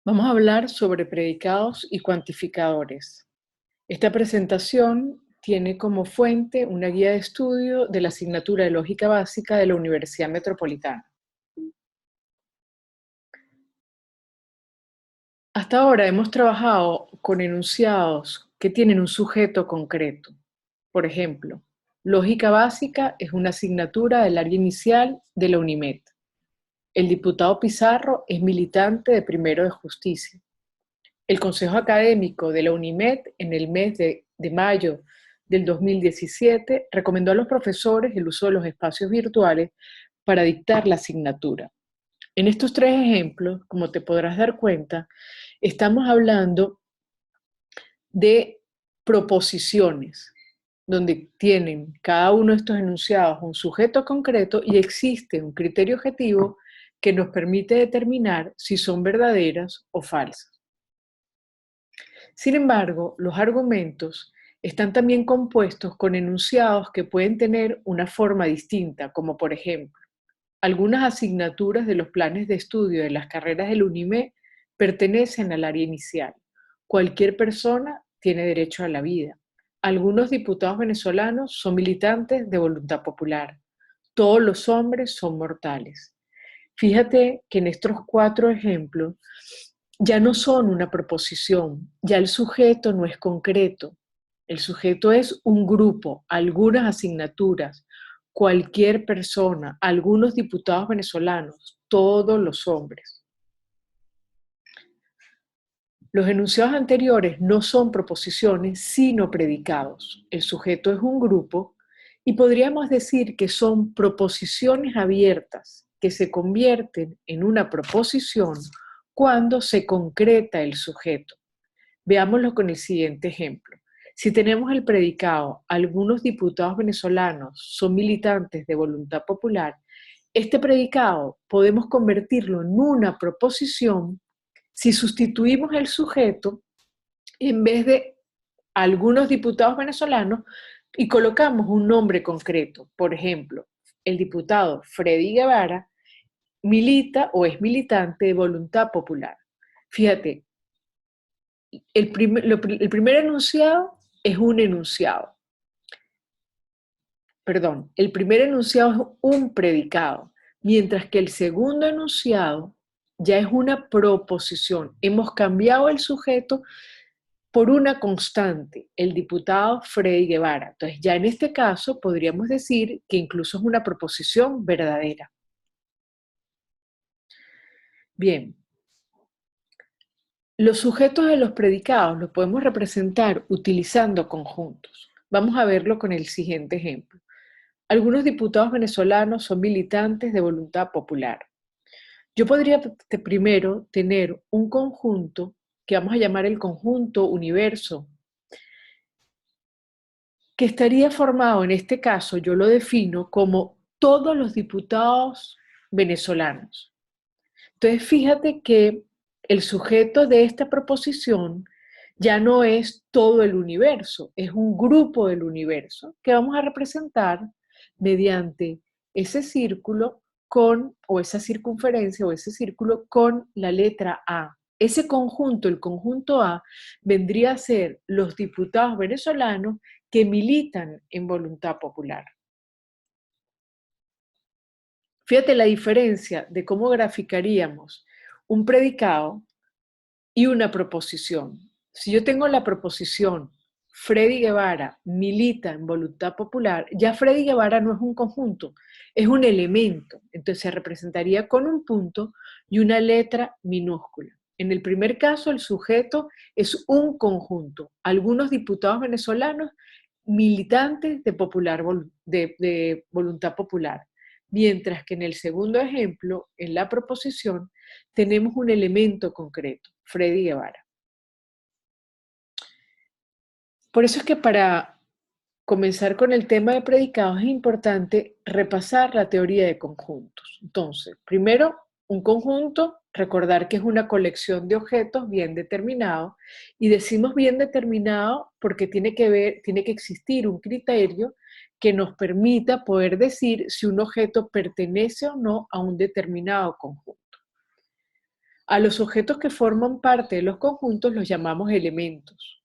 Vamos a hablar sobre predicados y cuantificadores. Esta presentación tiene como fuente una guía de estudio de la asignatura de Lógica Básica de la Universidad Metropolitana. Hasta ahora hemos trabajado con enunciados que tienen un sujeto concreto. Por ejemplo, Lógica Básica es una asignatura del área inicial de la UNIMED. El diputado Pizarro es militante de Primero de Justicia. El Consejo Académico de la UNIMED, en el mes de mayo del 2017, recomendó a los profesores el uso de los espacios virtuales para dictar la asignatura. En estos tres ejemplos, como te podrás dar cuenta, estamos hablando de proposiciones, donde tienen cada uno de estos enunciados un sujeto concreto y existe un criterio objetivo que nos permite determinar si son verdaderas o falsas. Sin embargo, los argumentos están también compuestos con enunciados que pueden tener una forma distinta, como por ejemplo, algunas asignaturas de los planes de estudio de las carreras del UNIME pertenecen al área inicial. Cualquier persona tiene derecho a la vida. Algunos diputados venezolanos son militantes de Voluntad Popular. Todos los hombres son mortales. Fíjate que en estos cuatro ejemplos ya no son una proposición, ya el sujeto no es concreto. El sujeto es un grupo, algunas asignaturas, cualquier persona, algunos diputados venezolanos, todos los hombres. Los enunciados anteriores no son proposiciones, sino predicados. El sujeto es un grupo y podríamos decir que son proposiciones abiertas que se convierten en una proposición cuando se concreta el sujeto. Veámoslo con el siguiente ejemplo. Si tenemos el predicado, algunos diputados venezolanos son militantes de Voluntad Popular, este predicado podemos convertirlo en una proposición si sustituimos el sujeto en vez de algunos diputados venezolanos y colocamos un nombre concreto. Por ejemplo, el diputado Freddy Guevara milita o es militante de Voluntad Popular. Fíjate, el primer enunciado es un enunciado. Perdón, el primer enunciado es un predicado, mientras que el segundo enunciado ya es una proposición. Hemos cambiado el sujeto por una constante, el diputado Freddy Guevara. Entonces, ya en este caso podríamos decir que incluso es una proposición verdadera. Bien, los sujetos de los predicados los podemos representar utilizando conjuntos. Vamos a verlo con el siguiente ejemplo. Algunos diputados venezolanos son militantes de Voluntad Popular. Yo podría primero tener un conjunto que vamos a llamar el conjunto universo, que estaría formado, en este caso yo lo defino como todos los diputados venezolanos. Entonces fíjate que el sujeto de esta proposición ya no es todo el universo, es un grupo del universo que vamos a representar mediante ese círculo con, o esa circunferencia o ese círculo con la letra A. Ese conjunto, el conjunto A, vendría a ser los diputados venezolanos que militan en Voluntad Popular. Fíjate la diferencia de cómo graficaríamos un predicado y una proposición. Si yo tengo la proposición Freddy Guevara milita en Voluntad Popular, ya Freddy Guevara no es un conjunto, es un elemento. Entonces se representaría con un punto y una letra minúscula. En el primer caso, el sujeto es un conjunto. Algunos diputados venezolanos militantes de Voluntad Popular. Mientras que en el segundo ejemplo, en la proposición, tenemos un elemento concreto, Freddy Guevara. Por eso es que para comenzar con el tema de predicados es importante repasar la teoría de conjuntos. Entonces, primero, un conjunto, recordar que es una colección de objetos bien determinados, y decimos bien determinado porque tiene que existir un criterio que nos permita poder decir si un objeto pertenece o no a un determinado conjunto. A los objetos que forman parte de los conjuntos los llamamos elementos.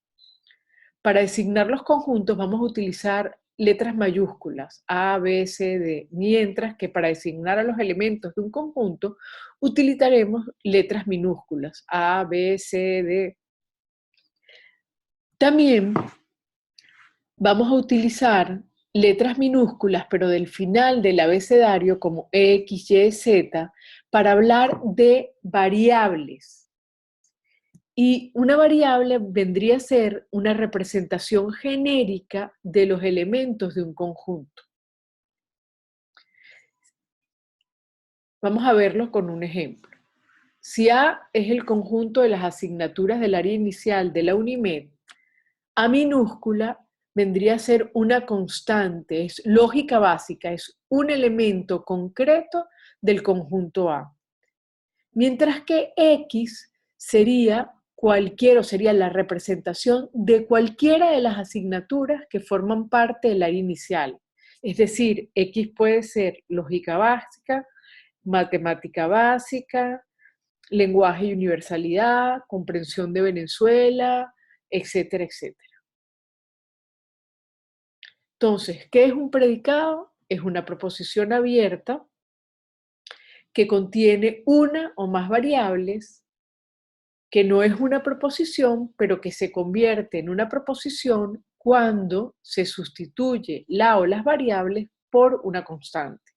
Para designar los conjuntos vamos a utilizar letras mayúsculas, A, B, C, D, mientras que para designar a los elementos de un conjunto utilizaremos letras minúsculas, A, B, C, D. También vamos a utilizar letras minúsculas, pero del final del abecedario, como X, Y, Z, para hablar de variables. Y una variable vendría a ser una representación genérica de los elementos de un conjunto. Vamos a verlo con un ejemplo. Si A es el conjunto de las asignaturas del área inicial de la UNIMED, A minúscula vendría a ser una constante, es lógica básica, es un elemento concreto del conjunto A. Mientras que X sería sería la representación de cualquiera de las asignaturas que forman parte del área inicial. Es decir, X puede ser lógica básica, matemática básica, lenguaje y universalidad, comprensión de Venezuela, etcétera, etcétera. Entonces, ¿qué es un predicado? Es una proposición abierta que contiene una o más variables, que no es una proposición, pero que se convierte en una proposición cuando se sustituye la o las variables por una constante.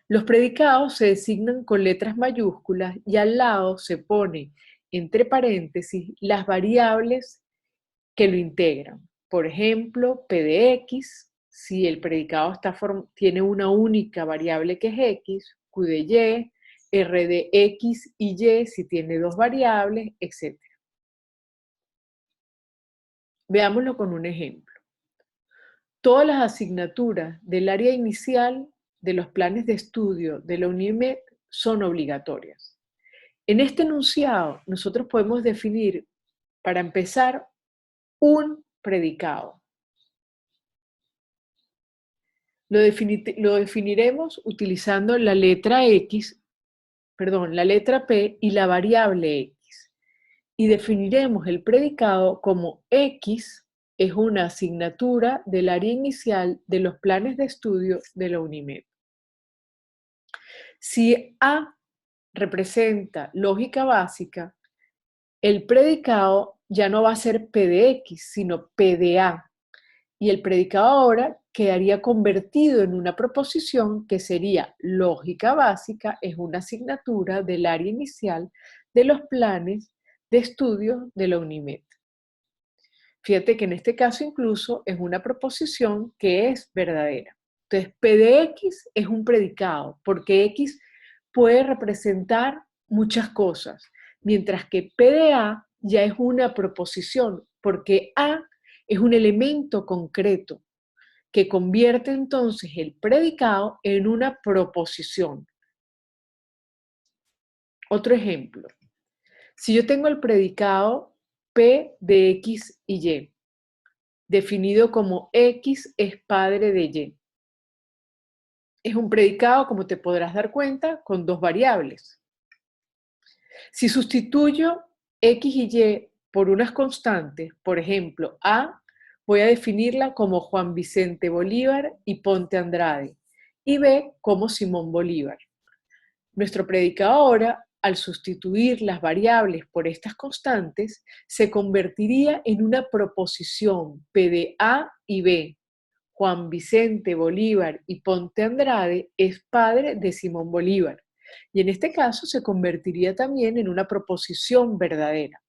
Los predicados se designan con letras mayúsculas y al lado se pone entre paréntesis las variables que lo integran. Por ejemplo, P de X, si el predicado tiene una única variable que es X, Q de Y, R de X y Y si tiene dos variables, etc. Veámoslo con un ejemplo. Todas las asignaturas del área inicial de los planes de estudio de la UNIMED son obligatorias. En este enunciado, nosotros podemos definir, para empezar, un predicado. Lo definiremos utilizando la letra P y la variable X. Y definiremos el predicado como X es una asignatura del área inicial de los planes de estudio de la UNIMED. Si A representa lógica básica, el predicado ya no va a ser P de X, sino P de A. Y el predicado ahora quedaría convertido en una proposición que sería lógica básica, es una asignatura del área inicial de los planes de estudio de la UNIMED. Fíjate que en este caso incluso es una proposición que es verdadera. Entonces, P de X es un predicado, porque X puede representar muchas cosas, mientras que P de A ya es una proposición, porque A es un elemento concreto que convierte entonces el predicado en una proposición. Otro ejemplo. Si yo tengo el predicado P de X y Y, definido como X es padre de Y. Es un predicado, como te podrás dar cuenta, con dos variables. Si sustituyo X y Y por unas constantes, por ejemplo, A, voy a definirla como Juan Vicente Bolívar y Ponte Andrade, y B como Simón Bolívar. Nuestro predicado ahora, al sustituir las variables por estas constantes, se convertiría en una proposición P de A y B. Juan Vicente Bolívar y Ponte Andrade es padre de Simón Bolívar. Y en este caso se convertiría también en una proposición verdadera.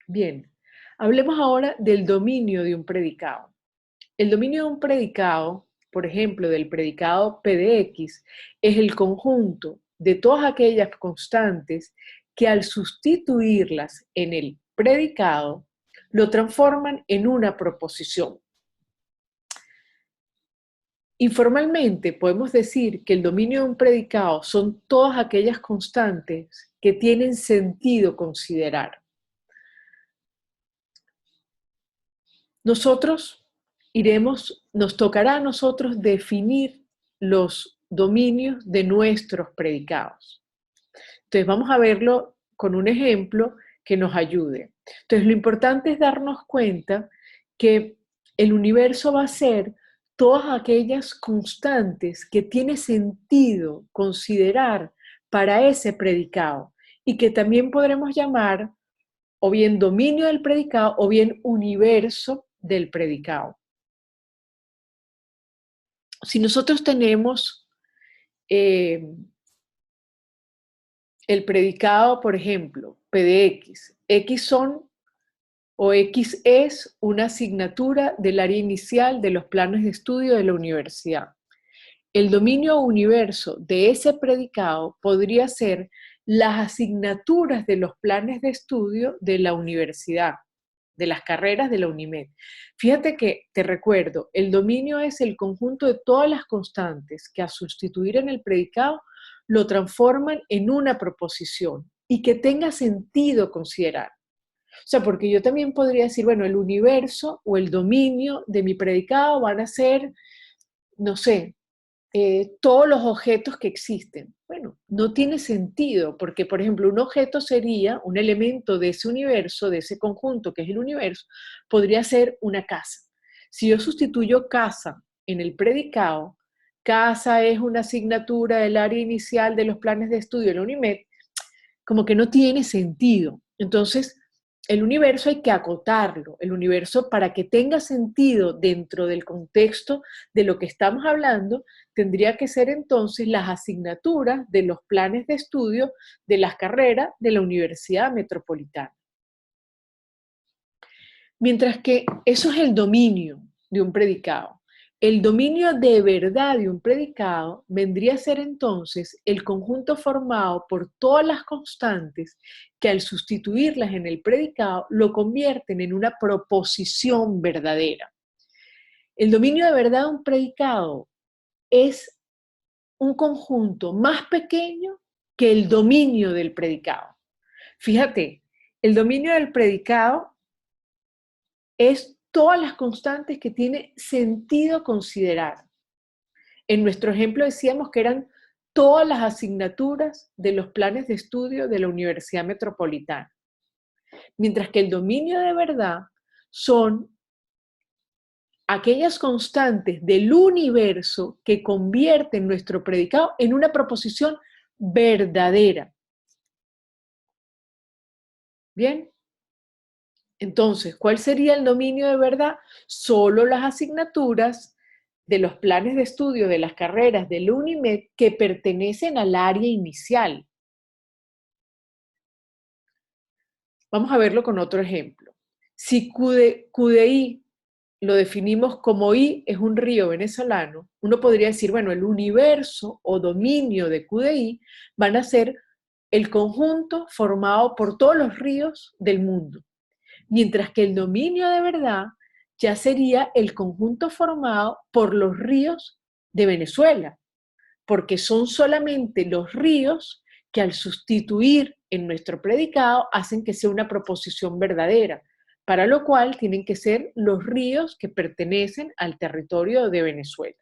Bien, hablemos ahora del dominio de un predicado. El dominio de un predicado, por ejemplo, del predicado P de X, es el conjunto de todas aquellas constantes que al sustituirlas en el predicado, lo transforman en una proposición. Informalmente podemos decir que el dominio de un predicado son todas aquellas constantes que tienen sentido considerar. Nos tocará a nosotros definir los dominios de nuestros predicados. Entonces vamos a verlo con un ejemplo que nos ayude. Entonces lo importante es darnos cuenta que el universo va a ser todas aquellas constantes que tiene sentido considerar para ese predicado y que también podremos llamar o bien dominio del predicado o bien universo del predicado. Si nosotros tenemos el predicado, por ejemplo, P de X, X son o X es una asignatura del área inicial de los planes de estudio de la universidad. El dominio universo de ese predicado podría ser las asignaturas de los planes de estudio de la universidad, de las carreras de la UNIMED. Fíjate que, te recuerdo, el dominio es el conjunto de todas las constantes que a sustituir en el predicado lo transforman en una proposición y que tenga sentido considerar. O sea, porque yo también podría decir, bueno, el universo o el dominio de mi predicado van a ser, no sé, todos los objetos que existen. Bueno, no tiene sentido, porque, por ejemplo, un objeto sería un elemento de ese universo, de ese conjunto que es el universo, podría ser una casa. Si yo sustituyo casa en el predicado, casa es una asignatura del área inicial de los planes de estudio de la UNIMED, como que no tiene sentido. Entonces, el universo hay que acotarlo, el universo para que tenga sentido dentro del contexto de lo que estamos hablando, tendría que ser entonces las asignaturas de los planes de estudio de las carreras de la Universidad Metropolitana. Mientras que eso es el dominio de un predicado. El dominio de verdad de un predicado vendría a ser entonces el conjunto formado por todas las constantes que al sustituirlas en el predicado lo convierten en una proposición verdadera. El dominio de verdad de un predicado es un conjunto más pequeño que el dominio del predicado. Fíjate, el dominio del predicado es todas las constantes que tiene sentido considerar. En nuestro ejemplo decíamos que eran todas las asignaturas de los planes de estudio de la Universidad Metropolitana. Mientras que el dominio de verdad son aquellas constantes del universo que convierten nuestro predicado en una proposición verdadera. ¿Bien? Entonces, ¿cuál sería el dominio de verdad? Solo las asignaturas de los planes de estudio de las carreras del UNIMED que pertenecen al área inicial. Vamos a verlo con otro ejemplo. Si QDI lo definimos como I es un río venezolano, uno podría decir, bueno, el universo o dominio de QDI van a ser el conjunto formado por todos los ríos del mundo. Mientras que el dominio de verdad ya sería el conjunto formado por los ríos de Venezuela, porque son solamente los ríos que al sustituir en nuestro predicado hacen que sea una proposición verdadera, para lo cual tienen que ser los ríos que pertenecen al territorio de Venezuela.